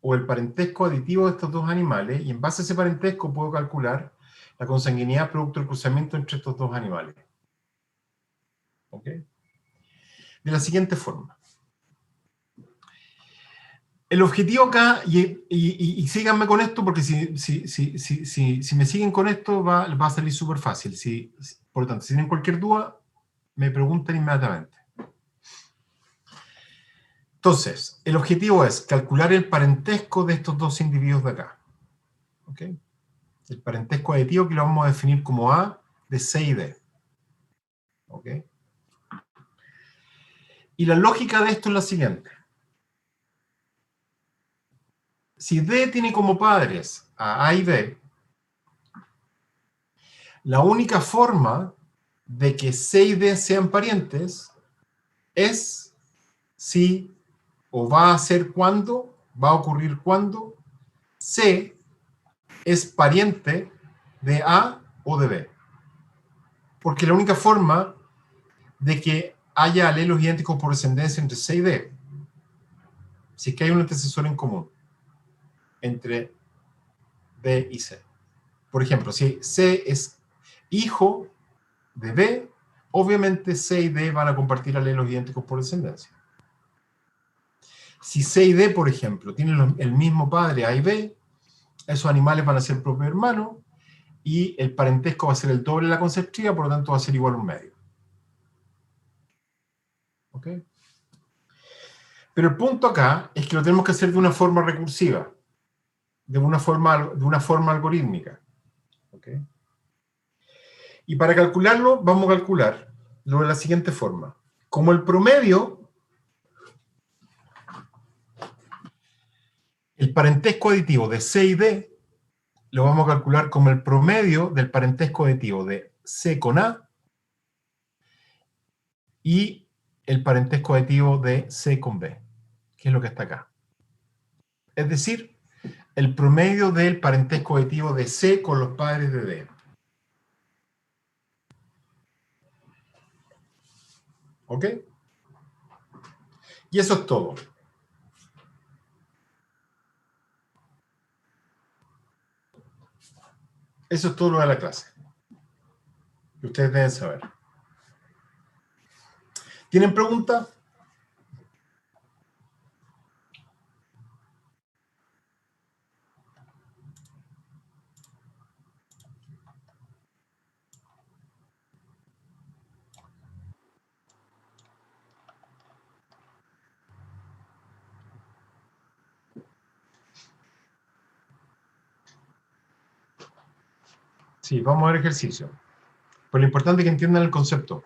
o el parentesco aditivo de estos dos animales, y en base a ese parentesco puedo calcular la consanguinidad producto del cruzamiento entre estos dos animales. ¿Ok? De la siguiente forma. El objetivo acá, y síganme con esto, porque si me siguen con esto va a salir súper fácil. Por lo tanto, si tienen cualquier duda, me preguntan inmediatamente. Entonces, el objetivo es calcular el parentesco de estos dos individuos de acá. ¿Ok? El parentesco aditivo que lo vamos a definir como A de C y D. ¿Ok? Y la lógica de esto es la siguiente. Si D tiene como padres a y B, la única forma de que C y D sean parientes es si, o va a ser cuando, va a ocurrir cuando C es pariente de A o de B. Porque la única forma de que haya alelos idénticos por descendencia entre C y D, si es que hay un antecesor en común entre D y C. Por ejemplo, si C es hijo de B, obviamente C y D van a compartir alelos idénticos por descendencia. Si C y D, por ejemplo, tienen el mismo padre A y B, esos animales van a ser propios hermanos y el parentesco va a ser el doble de la conceptiva, por lo tanto va a ser igual a un medio. ¿Ok? Pero el punto acá es que lo tenemos que hacer de una forma recursiva, de una forma algorítmica. ¿Ok? Y para calcularlo, vamos a calcularlo de la siguiente forma. Como el promedio, el parentesco aditivo de C y D, lo vamos a calcular como el promedio del parentesco aditivo de C con A y el parentesco aditivo de C con B, que es lo que está acá. Es decir, el promedio del parentesco aditivo de C con los padres de D. ¿Ok? Y eso es todo. Eso es todo lo de la clase. Que ustedes deben saber. ¿Tienen preguntas? Sí, vamos a ver ejercicio. Pero lo importante es que entiendan el concepto.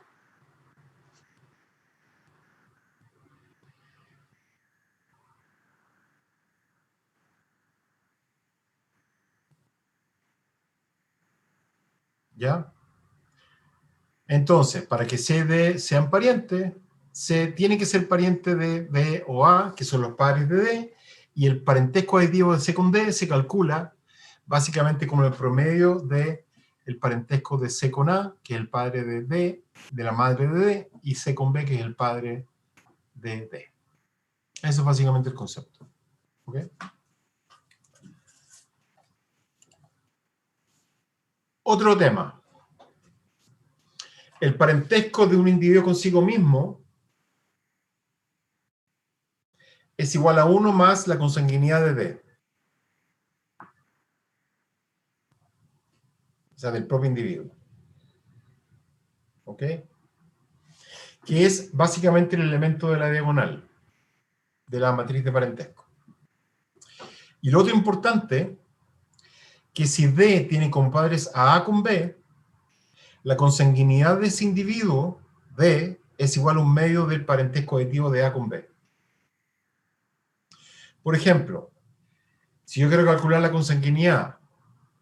¿Ya? Entonces, para que C y D sean parientes, C tiene que ser pariente de B o A, que son los padres de D, y el parentesco aditivo de C con D se calcula básicamente como el promedio de el parentesco de C con A, que es el padre de D, de la madre de D, y C con B, que es el padre de D. Eso es básicamente el concepto. ¿Ok? Otro tema. El parentesco de un individuo consigo mismo es igual a 1 más la consanguinidad de D. O sea, del propio individuo. ¿Ok? Que es básicamente el elemento de la diagonal de la matriz de parentesco. Y lo otro importante, que si D tiene compadres a A con B, la consanguinidad de ese individuo, D, es igual a un medio del parentesco aditivo de A con B. Por ejemplo, si yo quiero calcular la consanguinidad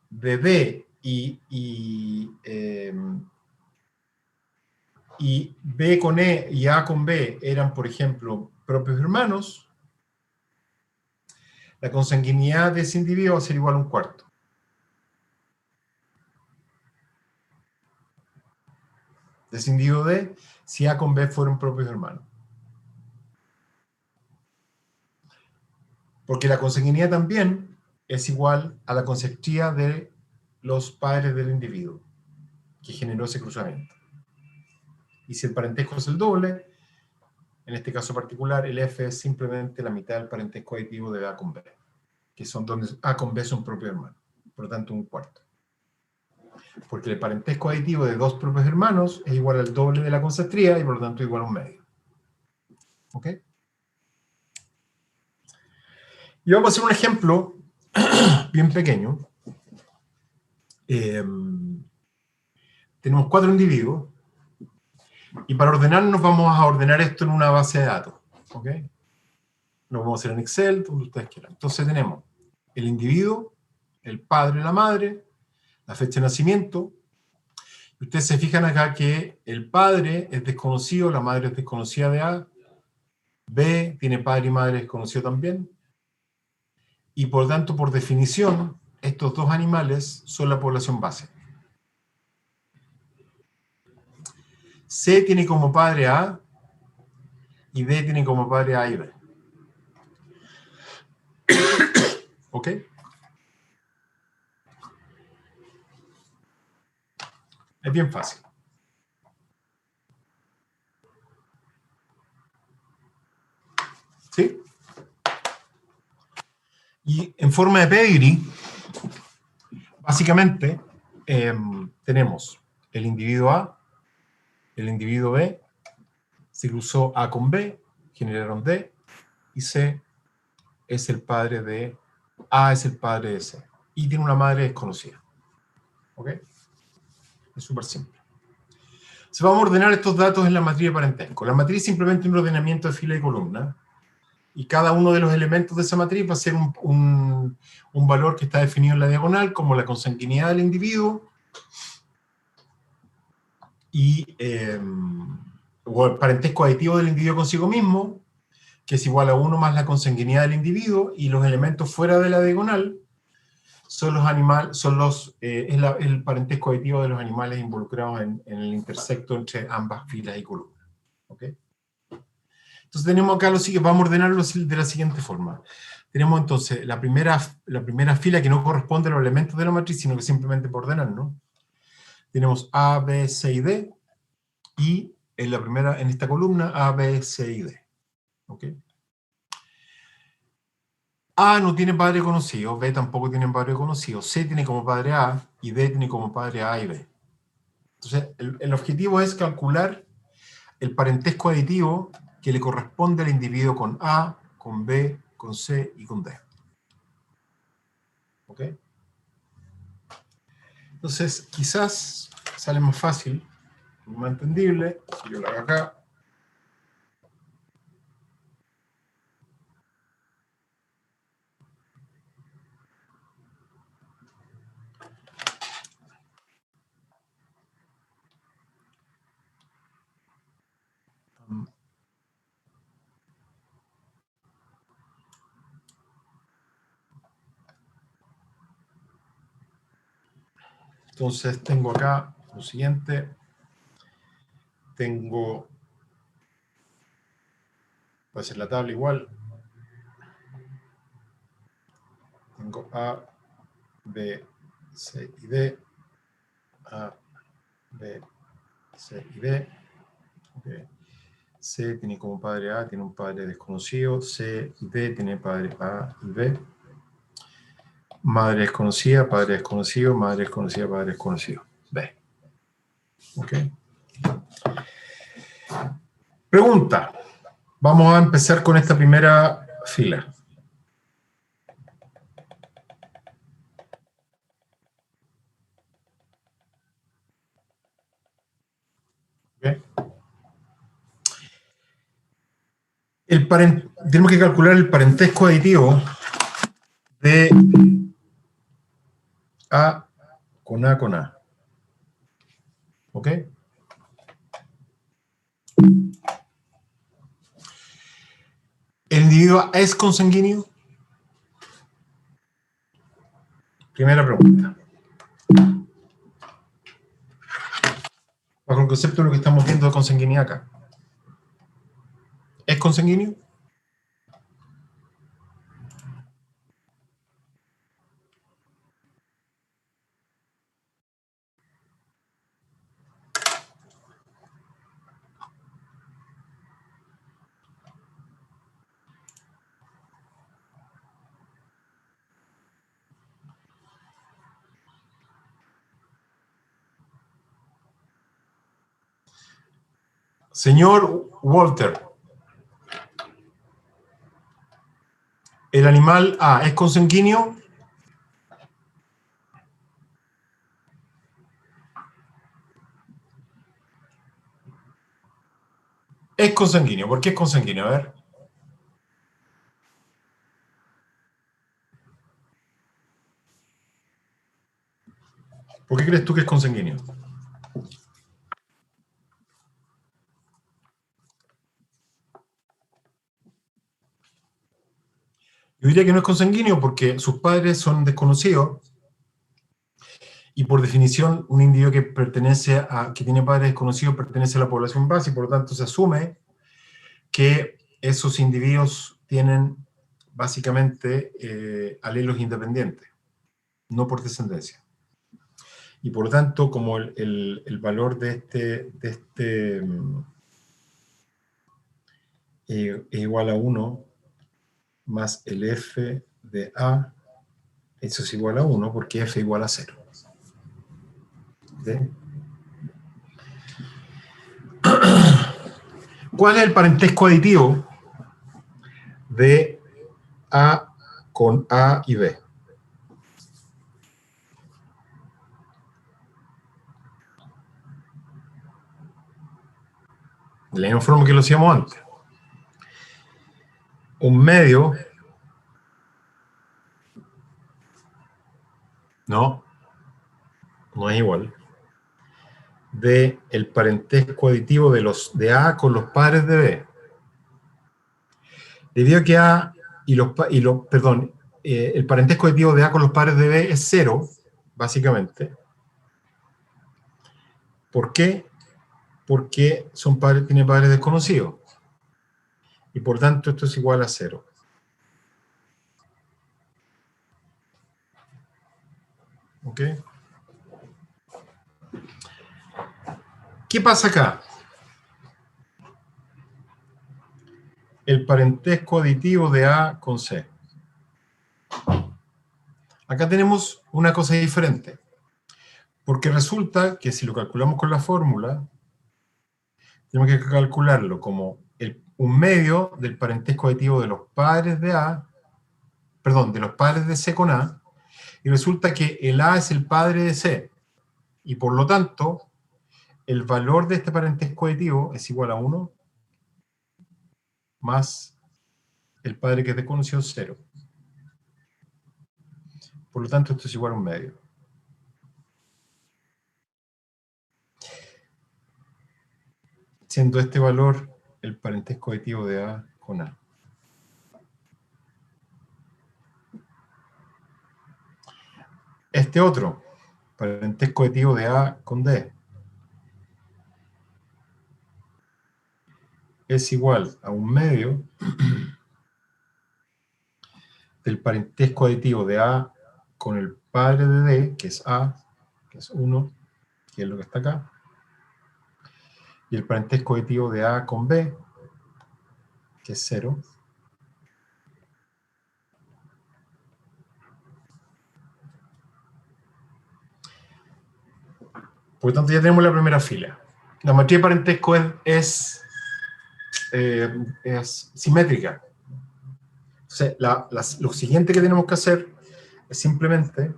de D y B con E y A con B eran, por ejemplo, propios hermanos, la consanguinidad de ese individuo va a ser igual a un cuarto. De ese individuo D, si A con B fueron propios hermanos. Porque la consanguinidad también es igual a la conceptía de los padres del individuo que generó ese cruzamiento. Y si el parentesco es el doble, en este caso particular, el F es simplemente la mitad del parentesco aditivo de A con B, que son donde A con B son propios hermanos, por lo tanto un cuarto. Porque el parentesco aditivo de dos propios hermanos es igual al doble de la conceptría y por lo tanto igual a un medio. ¿Ok? Y vamos a hacer un ejemplo bien pequeño. Tenemos 4 individuos y para ordenarnos vamos a ordenar esto en una base de datos. ¿Ok? Lo vamos a hacer en Excel, donde ustedes quieran. Entonces tenemos el individuo, el padre y la madre, la fecha de nacimiento. Ustedes se fijan acá que el padre es desconocido, la madre es desconocida de A, B tiene padre y madre desconocido también, y por tanto, por definición, estos dos animales son la población base. C tiene como padre a A y D tiene como padre A y B. ¿Ok? Es bien fácil. ¿Sí? Y en forma de pedigree, básicamente, tenemos el individuo A, el individuo B, se cruzó A con B, generaron D, y C es el padre de... A es el padre de C. Y tiene una madre desconocida. ¿Ok? Es súper simple. Se vamos a ordenar estos datos en la matriz de parentesco. La matriz es simplemente un ordenamiento de fila y columna. Y cada uno de los elementos de esa matriz va a ser un valor que está definido en la diagonal, como la consanguinidad del individuo, o el parentesco aditivo del individuo consigo mismo, que es igual a 1 más la consanguinidad del individuo, y los elementos fuera de la diagonal son el parentesco aditivo de los animales involucrados en el intersecto entre ambas filas y columnas. ¿Ok? Entonces tenemos acá lo siguiente, vamos a ordenarlo de la siguiente forma. Tenemos entonces la primera fila que no corresponde a los elementos de la matriz, sino que simplemente por ordenar, ¿no? Tenemos A, B, C y D, y en esta columna A, B, C y D. ¿Ok? A no tiene padre conocido, B tampoco tiene padre conocido, C tiene como padre A, y D tiene como padre A y B. Entonces, el objetivo es calcular el parentesco aditivo que le corresponde al individuo con A, con B, con C y con D. ¿Ok? Entonces, quizás sale más fácil, más entendible, si yo lo hago acá. Entonces, tengo acá lo siguiente. Va a ser la tabla igual. Tengo A, B, C y D. A, B, C y D. Okay. C tiene como padre A, tiene un padre desconocido. C y D tiene padre A y B. Madre desconocida, padre desconocido, madre desconocida, padre desconocido. B. ¿Ok? Pregunta. Vamos a empezar con esta primera fila. ¿Okay? Tenemos que calcular el parentesco aditivo de A con A con A. ¿Ok? ¿El individuo es consanguíneo? Primera pregunta. Bajo el concepto de lo que estamos viendo de consanguinidad acá. ¿Es consanguíneo? Señor Walter, ¿el animal A es consanguíneo? Es consanguíneo. ¿Por qué es consanguíneo? A ver. ¿Por qué crees tú que es consanguíneo? Yo diría que no es consanguíneo porque sus padres son desconocidos y por definición un individuo que tiene padres desconocidos pertenece a la población base y por lo tanto se asume que esos individuos tienen básicamente alelos independientes, no por descendencia. Y por lo tanto, como el valor de este es igual a 1 más el f de A, eso es igual a 1 porque f igual a 0. ¿Sí? ¿Cuál es el parentesco aditivo de A con A y B? De la misma forma que lo hacíamos antes. Un medio, no es igual, de el parentesco aditivo de A con los pares de B. Debido a que A el parentesco aditivo de A con los pares de B es 0, básicamente. ¿Por qué? Porque tiene pares desconocidos. Y por tanto esto es igual a 0. ¿Ok? ¿Qué pasa acá? El parentesco aditivo de A con C. Acá tenemos una cosa diferente. Porque resulta que si lo calculamos con la fórmula, tenemos que calcularlo como un medio del parentesco aditivo de los padres de A, perdón, de los padres de C con A, y resulta que el A es el padre de C, y por lo tanto, el valor de este parentesco aditivo es igual a 1 más el padre que es desconocido, 0. Por lo tanto, esto es igual a un medio. Siendo este valor el parentesco aditivo de A con A. Este otro, parentesco aditivo de A con D, es igual a un medio del parentesco aditivo de A con el padre de D, que es A, que es 1, que es lo que está acá, y el parentesco aditivo de A con B, que es 0. Por lo tanto, ya tenemos la primera fila. La matriz de parentesco es simétrica. Entonces, lo siguiente que tenemos que hacer es simplemente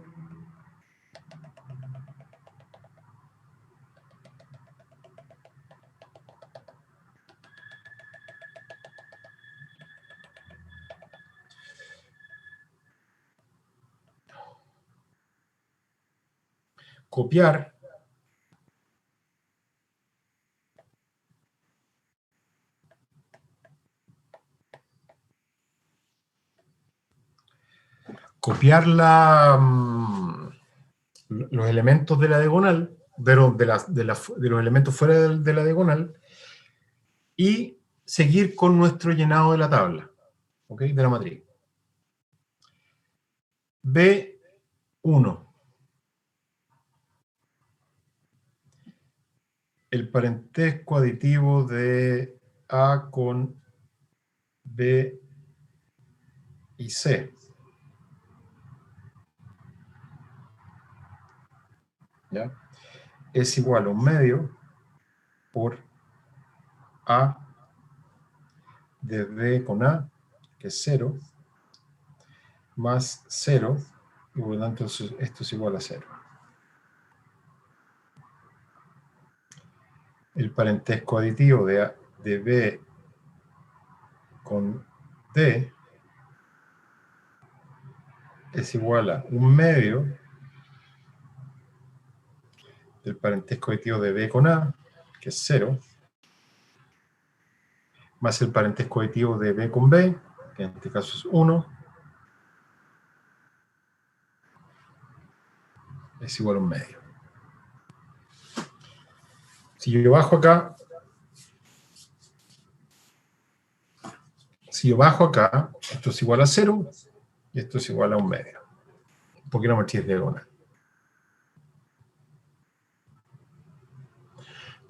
copiar los elementos de la diagonal, pero de los elementos fuera de la diagonal, y seguir con nuestro llenado de la tabla, ¿ok? De la matriz. B1. El parentesco aditivo de A con B y C. ¿Ya? Es igual a un medio por A de B con A, que es 0, más 0, y por lo tanto esto es igual a 0. El parentesco aditivo de B con D es igual a un medio del parentesco aditivo de B con A, que es 0, más el parentesco aditivo de B con B, que en este caso es 1, es igual a un medio. Si yo bajo acá, esto es igual a 0, y esto es igual a un medio, porque la matriz es diagonal.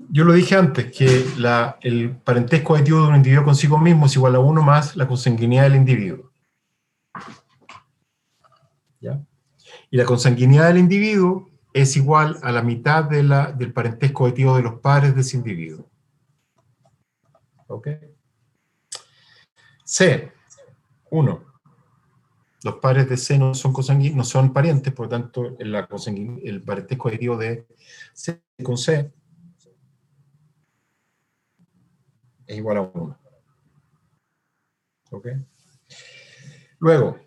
Yo lo dije antes, que el parentesco aditivo de un individuo consigo mismo es igual a 1 más la consanguinidad del individuo. ¿Ya? Y la consanguinidad del individuo es igual a la mitad del parentesco aditivo de los pares de ese individuo. ¿Ok? C, 1. Los padres de C no son consanguíneos, no son parientes, por lo tanto, el parentesco aditivo de C con C es igual a 1. ¿Ok? Luego,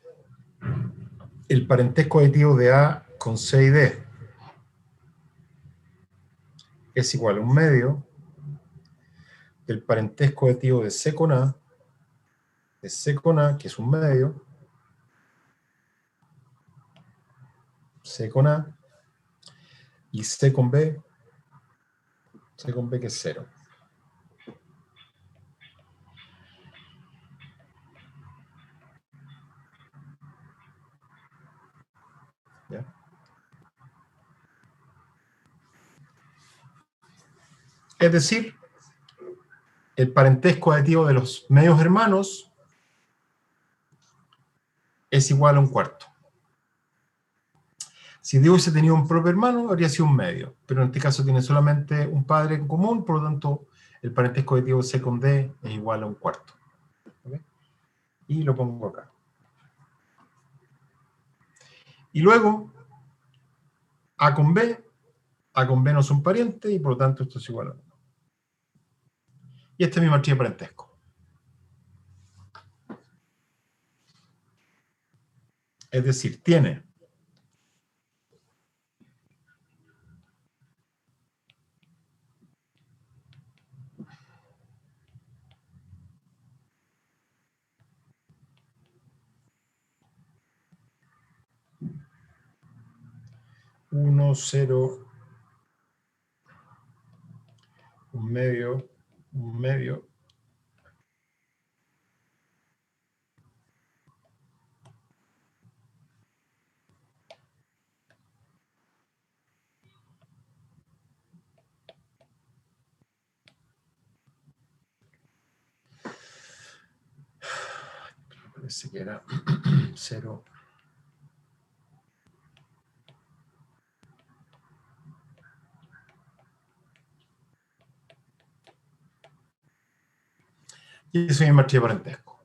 el parentesco aditivo de A con C y D es igual a 1/2 del parentesco aditivo de C con A, de C con A, que es 1/2, C con A, y C con B que es 0. ¿Ya? Es decir, el parentesco aditivo de los medios hermanos es igual a 1/4. Si Dios hubiese tenido un propio hermano, habría sido 1/2. Pero en este caso tiene solamente un padre en común, por lo tanto, el parentesco aditivo C con D es igual a 1/4. ¿Okay? Y lo pongo acá. Y luego, A con B no son parientes, y por lo tanto esto es igual a 1. Y esta es mi matriz de parentesco. Es decir, tiene uno, 0, 1/2, 1/2. Parece que era 0. Y eso es mi matriz de parentesco.